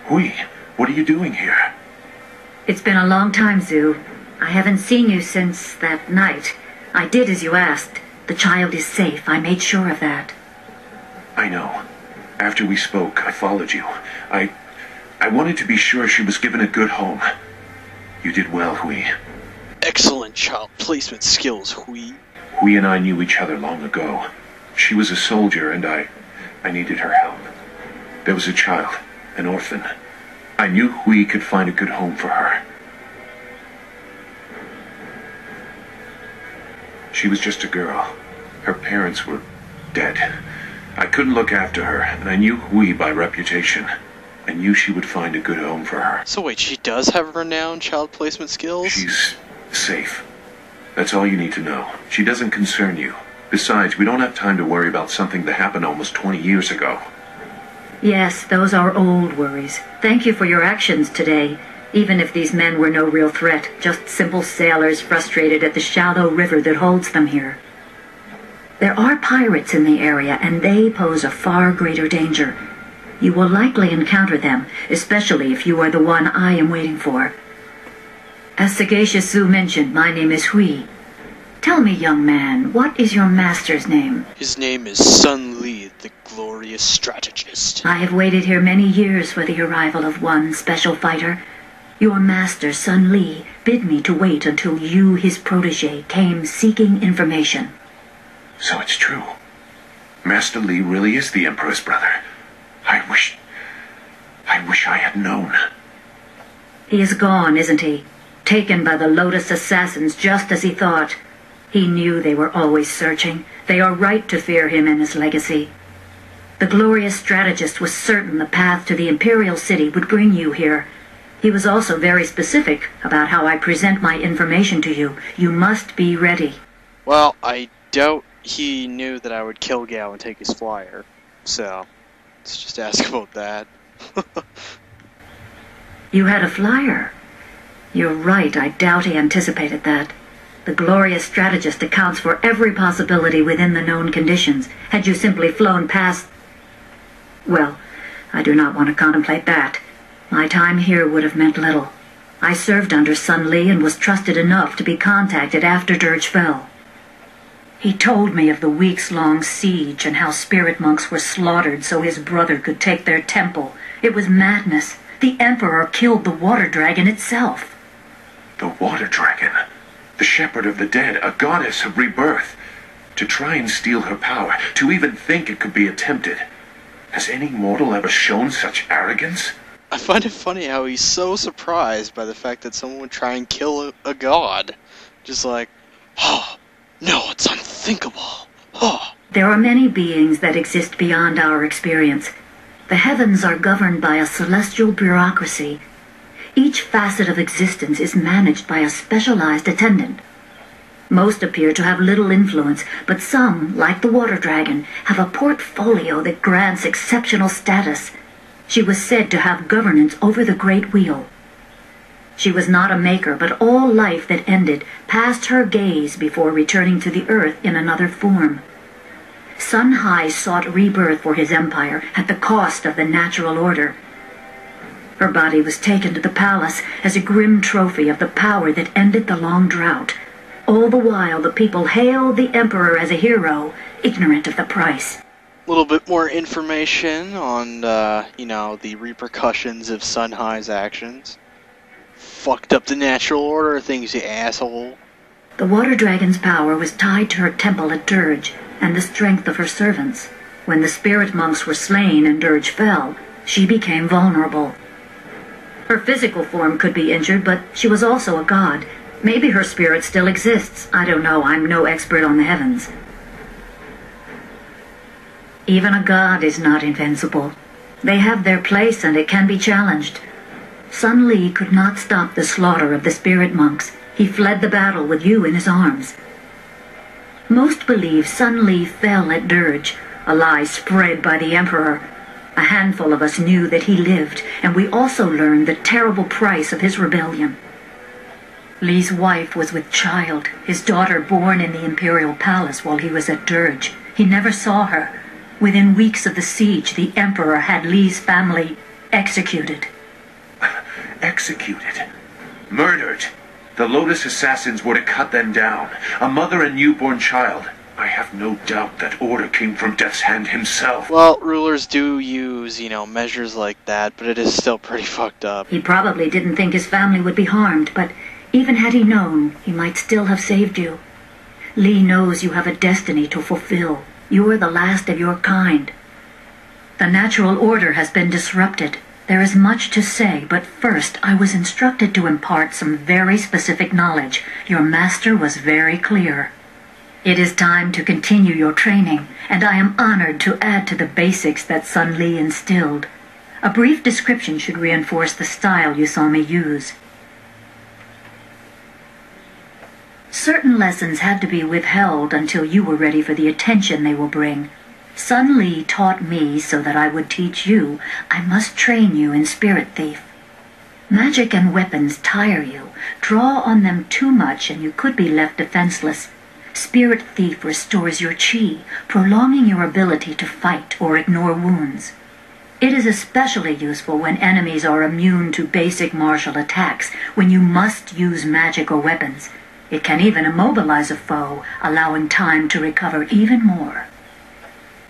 Hui, what are you doing here? It's been a long time, Zhu. I haven't seen you since that night. I did as you asked. The child is safe. I made sure of that. I know. After we spoke, I followed you. I wanted to be sure she was given a good home. You did well, Hui. Excellent child placement skills, Hui. Hui and I knew each other long ago. She was a soldier, and I needed her help. There was a child, an orphan. I knew Hui could find a good home for her. She was just a girl. Her parents were dead. I couldn't look after her, and I knew Hui by reputation. I knew she would find a good home for her. So wait, she does have renowned child placement skills? She's safe. That's all you need to know. She doesn't concern you. Besides, we don't have time to worry about something that happened almost 20 years ago. Yes, those are old worries. Thank you for your actions today. Even if these men were no real threat, just simple sailors frustrated at the shallow river that holds them here. There are pirates in the area, and they pose a far greater danger. You will likely encounter them, especially if you are the one I am waiting for. As Sagacious Zhu mentioned, my name is Hui. Tell me, young man, what is your master's name? His name is Sun Li, the glorious strategist. I have waited here many years for the arrival of one special fighter. Your master, Sun Li, bid me to wait until you, his protege, came seeking information. So it's true. Master Li really is the Emperor's brother. I wish I had known. He is gone, isn't he? Taken by the Lotus assassins just as he thought. He knew they were always searching. They are right to fear him and his legacy. The glorious strategist was certain the path to the Imperial City would bring you here. He was also very specific about how I present my information to you. You must be ready. Well, I doubt he knew that I would kill Gao and take his flyer. So, let's just ask about that. You had a flyer. You're right, I doubt he anticipated that. The glorious strategist accounts for every possibility within the known conditions. Had you simply flown past... Well, I do not want to contemplate that. My time here would have meant little. I served under Sun Li and was trusted enough to be contacted after Dirge fell. He told me of the weeks-long siege and how spirit monks were slaughtered so his brother could take their temple. It was madness. The Emperor killed the water dragon itself. The water dragon? The shepherd of the dead, a goddess of rebirth. To try and steal her power, to even think it could be attempted. Has any mortal ever shown such arrogance? I find it funny how he's so surprised by the fact that someone would try and kill a god. Just like, oh, no, it's unthinkable. Oh. There are many beings that exist beyond our experience. The heavens are governed by a celestial bureaucracy. Each facet of existence is managed by a specialized attendant. Most appear to have little influence, but some, like the water dragon, have a portfolio that grants exceptional status. She was said to have governance over the Great Wheel. She was not a maker, but all life that ended passed her gaze before returning to the earth in another form. Sun Hai sought rebirth for his empire at the cost of the natural order. Her body was taken to the palace as a grim trophy of the power that ended the long drought. All the while, the people hailed the Emperor as a hero, ignorant of the price. A little bit more information on, the repercussions of Sun Hai's actions. Fucked up the natural order of things, you asshole. The water dragon's power was tied to her temple at Dirge, and the strength of her servants. When the spirit monks were slain and Dirge fell, she became vulnerable. Her physical form could be injured, but she was also a god. Maybe her spirit still exists. I don't know. I'm no expert on the heavens. Even a god is not invincible. They have their place and it can be challenged. Sun Li could not stop the slaughter of the spirit monks. He fled the battle with you in his arms. Most believe Sun Li fell at Dirge, a lie spread by the Emperor. A handful of us knew that he lived, and we also learned the terrible price of his rebellion. Li's wife was with child, his daughter born in the Imperial Palace while he was at Dirge. He never saw her. Within weeks of the siege, the Emperor had Li's family executed. executed, murdered. The Lotus assassins were to cut them down. A mother and newborn child. I have no doubt that order came from Death's Hand himself. Well, rulers do use, measures like that, but it is still pretty fucked up. He probably didn't think his family would be harmed, but even had he known, he might still have saved you. Lee knows you have a destiny to fulfill. You are the last of your kind. The natural order has been disrupted. There is much to say, but first I was instructed to impart some very specific knowledge. Your master was very clear. It is time to continue your training, and I am honored to add to the basics that Sun Li instilled. A brief description should reinforce the style you saw me use. Certain lessons had to be withheld until you were ready for the attention they will bring. Sun Li taught me so that I would teach you. I must train you in Spirit Thief. Magic and weapons tire you. Draw on them too much and you could be left defenseless. Spirit Thief restores your chi, prolonging your ability to fight or ignore wounds. It is especially useful when enemies are immune to basic martial attacks, when you must use magic or weapons. It can even immobilize a foe, allowing time to recover even more.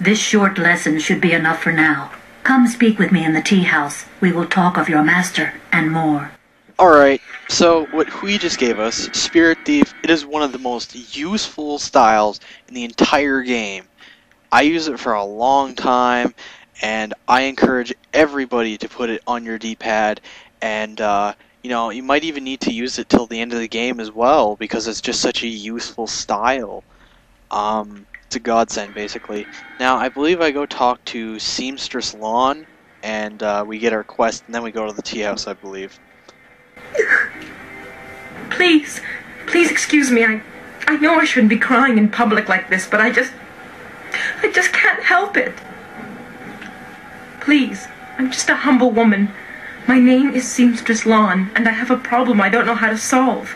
This short lesson should be enough for now. Come speak with me in the Teahouse. We will talk of your master and more. Alright, so what Hui just gave us, Spirit Thief, it is one of the most useful styles in the entire game. I use it for a long time, and I encourage everybody to put it on your D-pad, and you might even need to use it till the end of the game as well, because it's just such a useful style. It's a godsend, basically. Now, I believe I go talk to Seamstress Lawn, and we get our quest, and then we go to the Teahouse, I believe. Please excuse me. I know I shouldn't be crying in public like this, but I just can't help it. Please, I'm just a humble woman. My name is Seamstress Lawn, and I have a problem I don't know how to solve.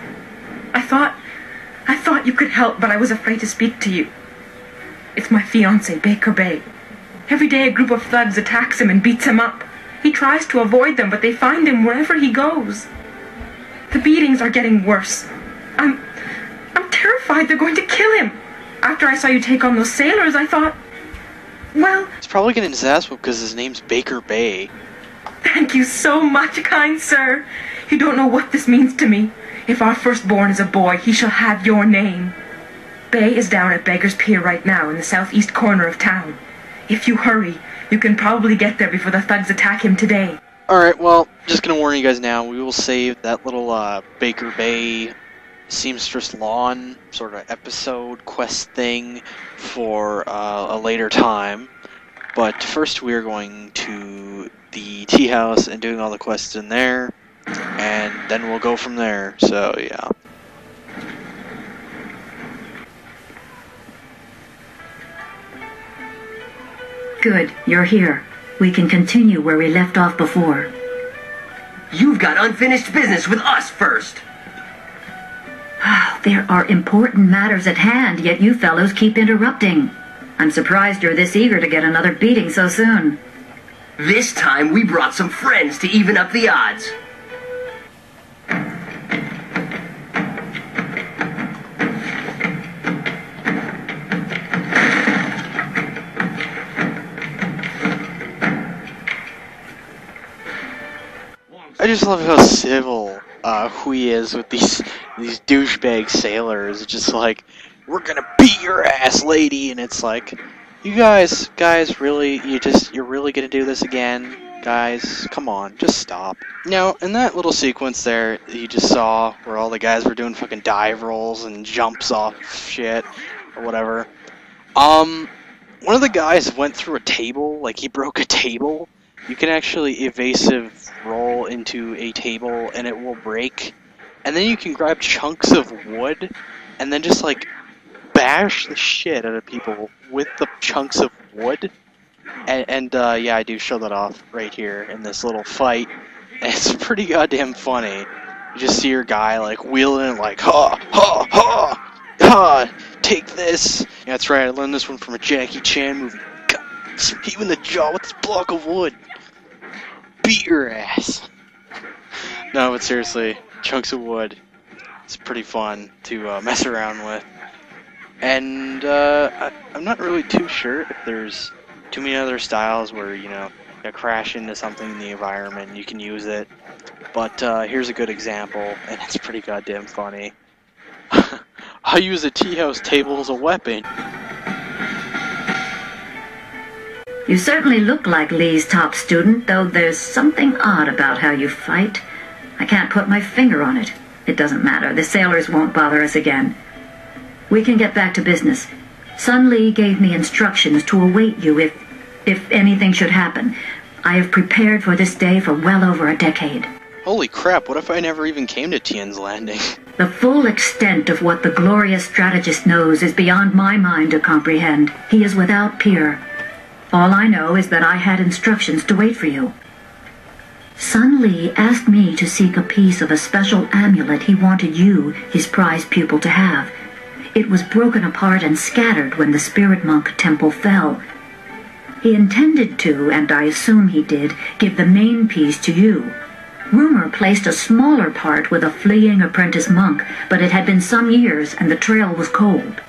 I thought you could help, but I was afraid to speak to you. It's my fiancé, Baker Bay. Every day a group of thugs attacks him and beats him up. He tries to avoid them, but they find him wherever he goes. The beatings are getting worse. I'm terrified they're going to kill him. After I saw you take on those sailors, I thought, well... He's probably getting his ass whooped because his name's Baker Bay. Thank you so much, kind sir. You don't know what this means to me. If our firstborn is a boy, he shall have your name. Bay is down at Beggar's Pier right now in the southeast corner of town. If you hurry, you can probably get there before the thugs attack him today. Alright, well, just gonna warn you guys now, we will save that little Baker Bay Seamstress Lawn sort of episode quest thing for a later time. But first we are going to the Teahouse and doing all the quests in there, and then we'll go from there, so yeah. Good, you're here. We can continue where we left off before. You've got unfinished business with us first. There are important matters at hand, yet you fellows keep interrupting. I'm surprised you're this eager to get another beating so soon. This time we brought some friends to even up the odds. I just love how civil Hui is with these douchebag sailors. It's just like, we're gonna beat your ass, lady, and it's like, you guys, really, you're really gonna do this again? Guys, come on, just stop. Now, in that little sequence there that you just saw, where all the guys were doing fucking dive rolls and jumps off shit, or whatever, one of the guys went through a table, like he broke a table. You can actually evasive roll into a table and it will break. And then you can grab chunks of wood and then just like bash the shit out of people with the chunks of wood. And yeah, I do show that off right here in this little fight. And it's pretty goddamn funny. You just see your guy like wheeling it like, ha, ha, ha, ha, take this. Yeah, that's right, I learned this one from a Jackie Chan movie. Hit you in the jaw with this block of wood. Beat your ass. No, but seriously, chunks of wood. It's pretty fun to mess around with. And I'm not really too sure if there's too many other styles where, you crash into something in the environment and you can use it. But here's a good example, and it's pretty goddamn funny. I use a Teahouse table as a weapon. You certainly look like Lee's top student, though there's something odd about how you fight. I can't put my finger on it. It doesn't matter. The sailors won't bother us again. We can get back to business. Sun Lee gave me instructions to await you if anything should happen. I have prepared for this day for well over a decade. Holy crap, what if I never even came to Tien's Landing? The full extent of what the glorious strategist knows is beyond my mind to comprehend. He is without peer. All I know is that I had instructions to wait for you. Sun Lee asked me to seek a piece of a special amulet he wanted you, his prize pupil, to have. It was broken apart and scattered when the Spirit Monk Temple fell. He intended to, and I assume he did, give the main piece to you. Rumor placed a smaller part with a fleeing apprentice monk, but it had been some years and the trail was cold.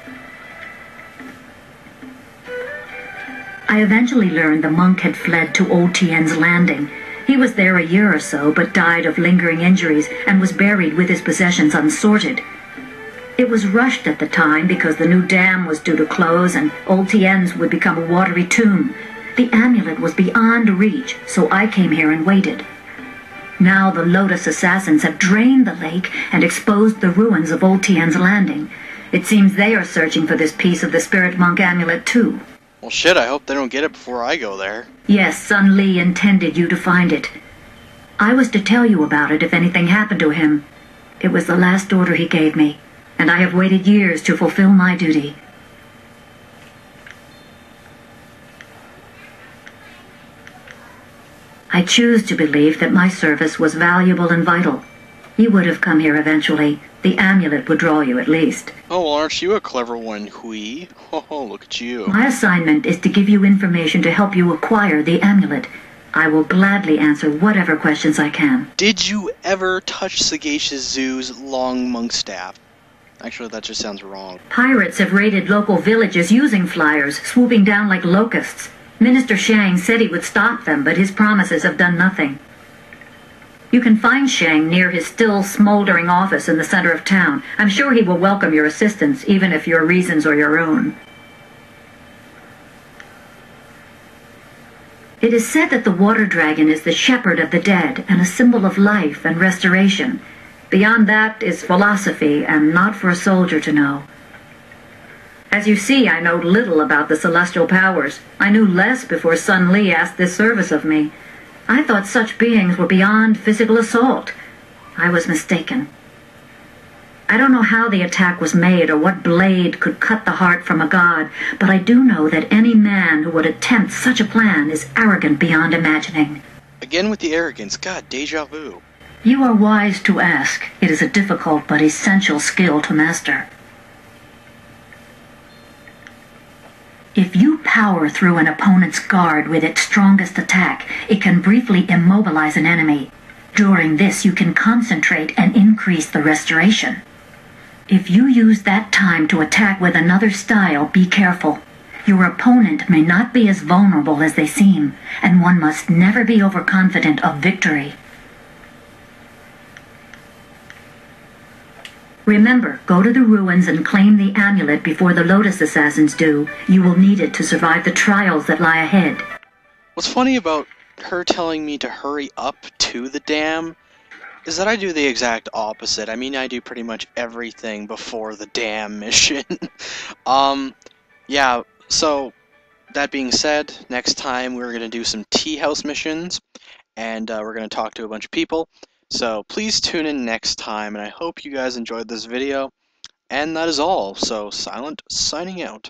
I eventually learned the monk had fled to Old Tien's Landing. He was there a year or so, but died of lingering injuries and was buried with his possessions unsorted. It was rushed at the time because the new dam was due to close and Old Tien's would become a watery tomb. The amulet was beyond reach, so I came here and waited. Now the Lotus assassins have drained the lake and exposed the ruins of Old Tien's Landing. It seems they are searching for this piece of the Spirit Monk amulet too. Well shit, I hope they don't get it before I go there. Yes, Sun Lee intended you to find it. I was to tell you about it if anything happened to him. It was the last order he gave me, and I have waited years to fulfill my duty. I choose to believe that my service was valuable and vital. You would have come here eventually. The amulet would draw you at least. Oh, well, aren't you a clever one, Hui? Oh, look at you. My assignment is to give you information to help you acquire the amulet. I will gladly answer whatever questions I can. Did you ever touch Sagacious Zoo's long monk staff? Actually, that just sounds wrong. Pirates have raided local villages using flyers, swooping down like locusts. Minister Shang said he would stop them, but his promises have done nothing. You can find Shang near his still smoldering office in the center of town. I'm sure he will welcome your assistance, even if your reasons are your own. It is said that the water dragon is the shepherd of the dead and a symbol of life and restoration. Beyond that is philosophy, and not for a soldier to know. As you see, I know little about the celestial powers. I knew less before Sun Lee asked this service of me. I thought such beings were beyond physical assault. I was mistaken. I don't know how the attack was made or what blade could cut the heart from a god, but I do know that any man who would attempt such a plan is arrogant beyond imagining. Again with the arrogance. God, deja vu. You are wise to ask. It is a difficult but essential skill to master. If you power through an opponent's guard with its strongest attack, it can briefly immobilize an enemy. During this, you can concentrate and increase the restoration. If you use that time to attack with another style, be careful. Your opponent may not be as vulnerable as they seem, and one must never be overconfident of victory. Remember, go to the ruins and claim the amulet before the Lotus assassins do. You will need it to survive the trials that lie ahead. What's funny about her telling me to hurry up to the dam is that I do the exact opposite. I mean, I do pretty much everything before the dam mission. Yeah, so that being said, next time we're going to do some Teahouse missions, and we're going to talk to a bunch of people. So please tune in next time, and I hope you guys enjoyed this video. And that is all, so Silent signing out.